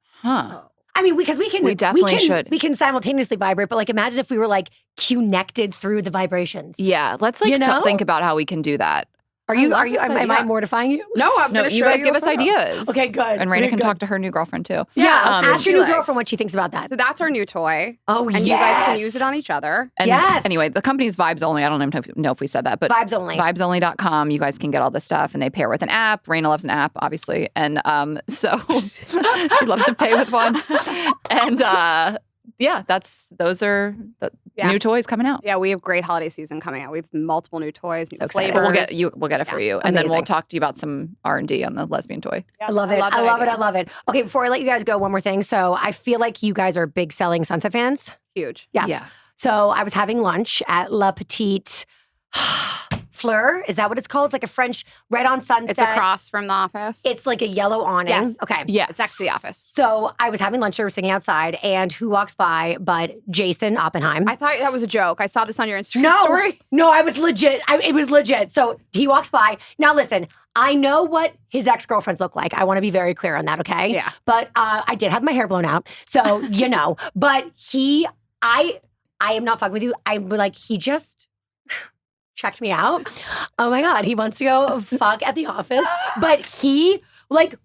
Huh. I mean, because we definitely should. We can simultaneously vibrate, but like imagine if we were like connected through the vibrations. Yeah. Let's like think about how we can do that. Am I mortifying you? No, I'm no. You guys give us ideas. Okay, good. And Rayna can talk to her new girlfriend too. Yeah, ask your new girlfriend what she thinks about that. So that's our new toy. Oh, and you guys can use it on each other. And anyway, the company's Vibes Only. I don't even know if we said that, but Vibes Only. Vibesonly.com. You guys can get all this stuff, and they pair with an app. Rayna loves an app, obviously, and so she loves to pay with one. And those are the new toys coming out. Yeah, we have great holiday season coming out. We have multiple new toys, new excited. flavors. We'll get it for you, and then we'll talk to you about some R&D on the lesbian toy. Yeah, I love it. I love it. Okay, before I let you guys go, one more thing. So I feel like you guys are big selling Sunset fans. Huge. Yes. Yeah. So I was having lunch at La Petite Fleur. Is that what it's called? It's like a French right on Sunset. It's across from the office. It's like a yellow awning. Yes. Okay. Yeah. It's next to the office. So I was having lunch. We were sitting outside, and who walks by but Jason Oppenheim? I thought that was a joke. I saw this on your Instagram story. No, I was legit. It was legit. So he walks by. Now listen, I know what his ex-girlfriends look like. I want to be very clear on that, okay? Yeah. But I did have my hair blown out. So, But I am not fucking with you. I'm like, he just checked me out. Oh my God, he wants to go fuck at the office. But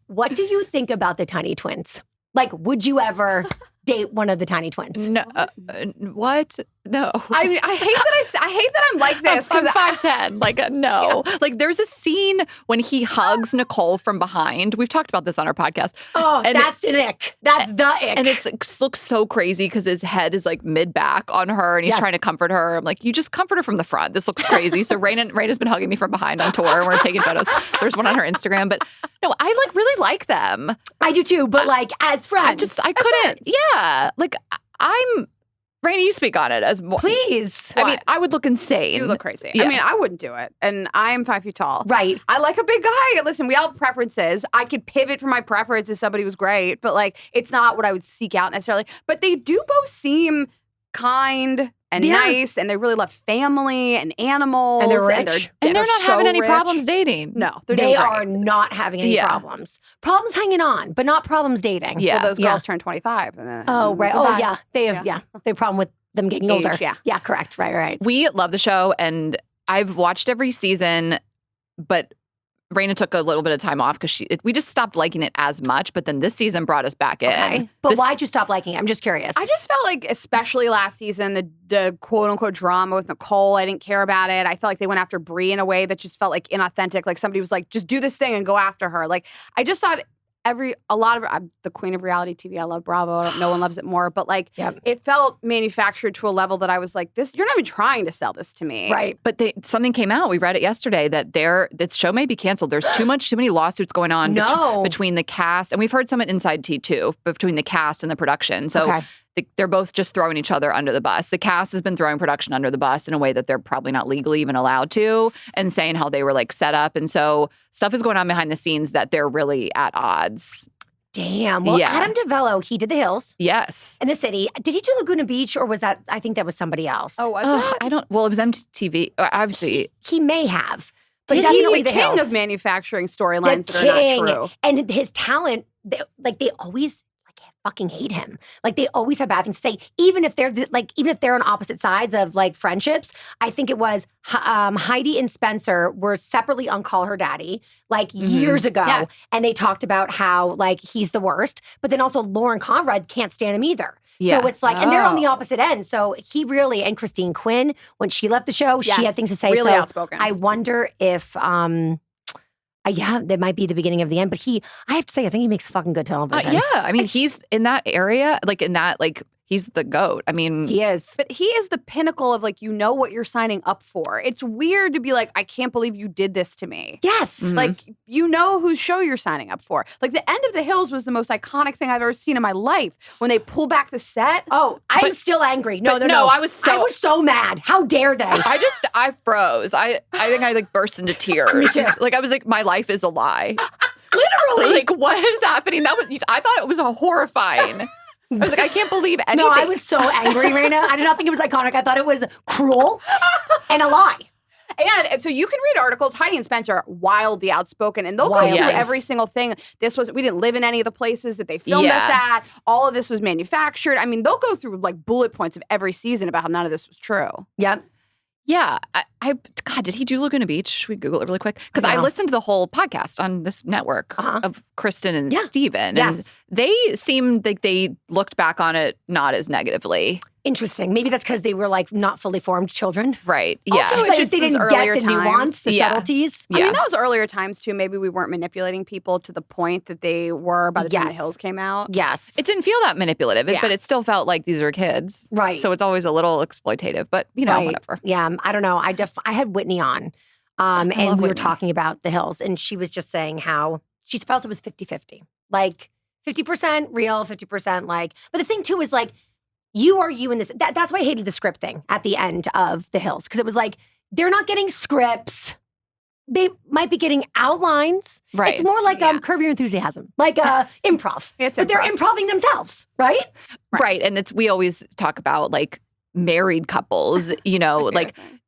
what do you think about the tiny twins? Like, would you ever date one of the tiny twins? No. What? No. I mean, I hate that I'm like this. I'm 5'10". Like, no. Yeah. Like, there's a scene when he hugs Nicole from behind. We've talked about this on our podcast. Oh, and that's the ick. That's the ick. And it looks so crazy because his head is like mid-back on her and he's trying to comfort her. I'm like, you just comfort her from the front. This looks crazy. So Rayna's been hugging me from behind on tour and we're taking photos. There's one on her Instagram. But no, I really like them. I do too, but as friends. I couldn't. Yeah. Like, Rayna, you speak on it as more. Please. I mean, I would look insane. You look crazy. Yeah. I mean, I wouldn't do it. And I'm 5 feet tall. Right. I like a big guy. Listen, we all have preferences. I could pivot from my preference if somebody was great, but like, it's not what I would seek out necessarily. But they do both seem kind and nice, and they really love family and animals. And they're rich. And they're not having any problems dating. No, they are not having any problems. Problems hanging on, but not problems dating. Yeah. Well, those girls turn 25. And then, right. Oh, yeah. They have, they have a problem with them getting older. Yeah. Yeah, correct. Right. We love the show, and I've watched every season, but Rayna took a little bit of time off because we just stopped liking it as much. But then this season brought us back in. But why'd you stop liking it? I'm just curious. I just felt like, especially last season, the quote unquote drama with Nicole, I didn't care about it. I felt like they went after Brie in a way that just felt like inauthentic. Like somebody was like, just do this thing and go after her. Like I just thought I'm the queen of reality TV. I love Bravo. No one loves it more. But it felt manufactured to a level that I was like, you're not even trying to sell this to me. Right. But something came out. We read it yesterday that this show may be canceled. There's too many lawsuits going on between the cast. And we've heard some at Inside Tea too, between the cast and the production. So they're both just throwing each other under the bus. The cast has been throwing production under the bus in a way that they're probably not legally even allowed to, and saying how they were like set up. And so stuff is going on behind the scenes that they're really at odds. Damn. Well, Adam DeVello, he did The Hills. Yes. In the city. Did he do Laguna Beach, or was that, I think that was somebody else. Oh, was it? I don't, well, it was MTV. Obviously. He may have. But He's definitely the The king Hills. of manufacturing storylines that are not true. And his talent, they always fucking hate him. Like they always have bad things to say, even if they're on opposite sides of like friendships. I think it was Heidi and Spencer were separately on Call Her Daddy years ago, and they talked about how like he's the worst. But then also Lauren Conrad can't stand him either. Yeah. So it's like, and they're on the opposite end. So he really, and Christine Quinn, when she left the show, she had things to say. Really so outspoken. I wonder if that might be the beginning of the end. But I have to say, I think he makes fucking good television. Yeah. I mean, he's in that area, he's the GOAT. I mean, He is. But he is the pinnacle of like, you know what you're signing up for. It's weird to be like, I can't believe you did this to me. Yes. Mhm. Like, you know whose show you're signing up for. Like, the end of The Hills was the most iconic thing I've ever seen in my life. When they pull back the set. Oh, I'm still angry. No, but no. I was so mad. How dare they? I froze. I think I like burst into tears. too. Like I was like, my life is a lie. Literally. Like, what is happening? I thought it was horrifying. I was like, I can't believe anything. No, I was so angry, Rayna. I did not think it was iconic. I thought it was cruel and a lie. And so you can read articles. Heidi and Spencer are wildly outspoken, and they'll go through Yes. every single thing. We didn't live in any of the places that they filmed us at. All of this was manufactured. I mean, they'll go through like bullet points of every season about how none of this was true. Yep. Yeah. God, did he do Laguna Beach? Should we Google it really quick? Because I No. listened to the whole podcast on this network of Kristen and Steven. Yes. And they seemed like they looked back on it not as negatively. Interesting. Maybe that's because they were like not fully formed children. Right. Yeah. Also, Like just they those didn't get earlier the times. nuance, the Yeah. subtleties. I mean, that was earlier times too. Maybe we weren't manipulating people to the point that they were by the time The Yes. Hills came out. Yes. It didn't feel that manipulative, Yeah. but it still felt like these are kids. Right. So it's always a little exploitative, but you know, Right. whatever. Yeah. I don't know. I had Whitney on and love we were Whitney. talking about The Hills and she was just saying how she felt it was 50-50. Like 50% real, 50% like, but the thing too is like, you are you in this. That's why I hated the script thing at the end of The Hills. Because it was like, they're not getting scripts. They might be getting outlines. Right. It's more like Curb Your Enthusiasm. Like improv. It's but they're improv. improving themselves, right? Right. And we always talk about like married couples, you know, My favorite like thing.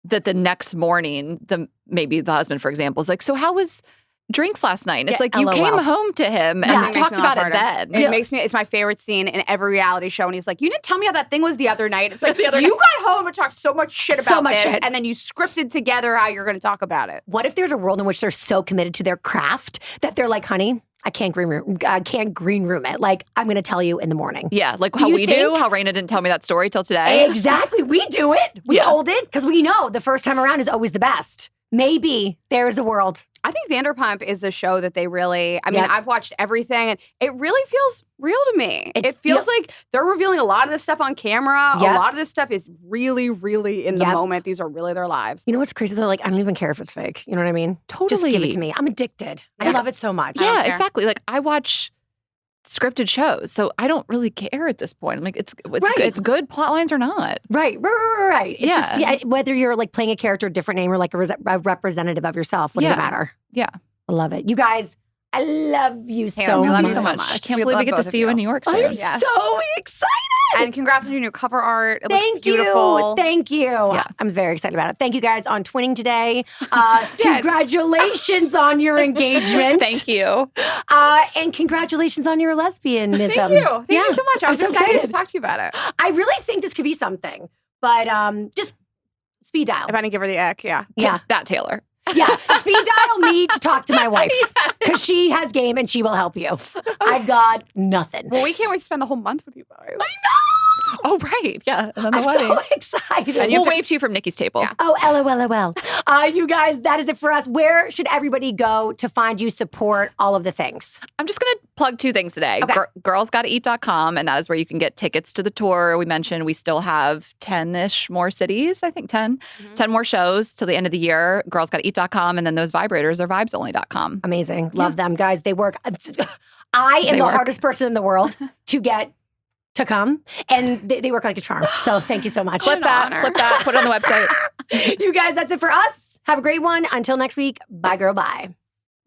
that the next morning, maybe the husband, for example, is like, so how was drinks last night? And it's Yeah, like, you LOL. came home to him Yeah. and It makes talked me laugh about it harder. then. It's my favorite scene in every reality show. And he's like, you didn't tell me how that thing was the other night. It's like, The other you got home and talked so much shit So about much this, shit. and then you scripted together how you're going to talk about it. What if there's a world in which they're so committed to their craft that they're like, honey, I can't green room it. Like, I'm going to tell you in the morning. Yeah, like Do how you we do, think- how Rayna didn't tell me that story till today. Exactly. We do it. We Yeah. hold it because we know the first time around is always the best. Maybe there's a world. I think Vanderpump is a show that they really, I mean, Yep. I've watched everything and it really feels real to me. It It feels like they're revealing a lot of this stuff on camera. Yep. A lot of this stuff is really, really in the Yep. moment. These are really their lives. You know what's crazy? They're like, I don't even care if it's fake. You know what I mean? Totally. Just give it to me. I'm addicted. I Yeah. love it so much. I don't Yeah, care. exactly. Like I watch scripted shows, so I don't really care at this point. I'm like, it's good plot lines or not. Right. It's just Yeah. whether you're like playing a character, a different name, or like a representative of yourself. What does Yeah. it matter? Yeah. I love it. You guys, I love you Taylor, so we I love much. you so so much. much. I can't We believe love we get to both of see you in you. New York I'm soon. Yes. so excited. And congrats on your new cover art. It Thank looks beautiful. you. Thank you. Yeah. I'm very excited about it. Thank you guys on twinning today. Congratulations on your engagement. Thank you. And congratulations on your lesbianism. Thank you. Thank you so much. I'm I'm so so excited excited. to talk to you about it. I really think this could be something, but just speed dial. If I didn't give her the ick, yeah. Yeah. That Taylor. Yeah, speed dial me to talk to my wife because she has game and she will help you. I've got nothing. Well, we can't wait to spend the whole month with you guys. Oh, right. Yeah. And then the I'm wedding. so excited. We'll wave to you from Nikki's table. Yeah. Oh, LOL. You guys, that is it for us. Where should everybody go to find you, support, all of the things? I'm just going to plug two things today. Okay. Girlsgottaeat.com, and that is where you can get tickets to the tour. We mentioned we still have 10-ish more cities, I think 10. 10 more shows till the end of the year. Girlsgottaeat.com, and then those vibrators are vibesonly.com. Amazing. Love them. Guys, they work. I am They the work. hardest person in the world to get to come, and they work like a charm. So thank you so much. Clip that, put it on the website. You guys, that's it for us. Have a great one. Until next week, bye, girl, bye.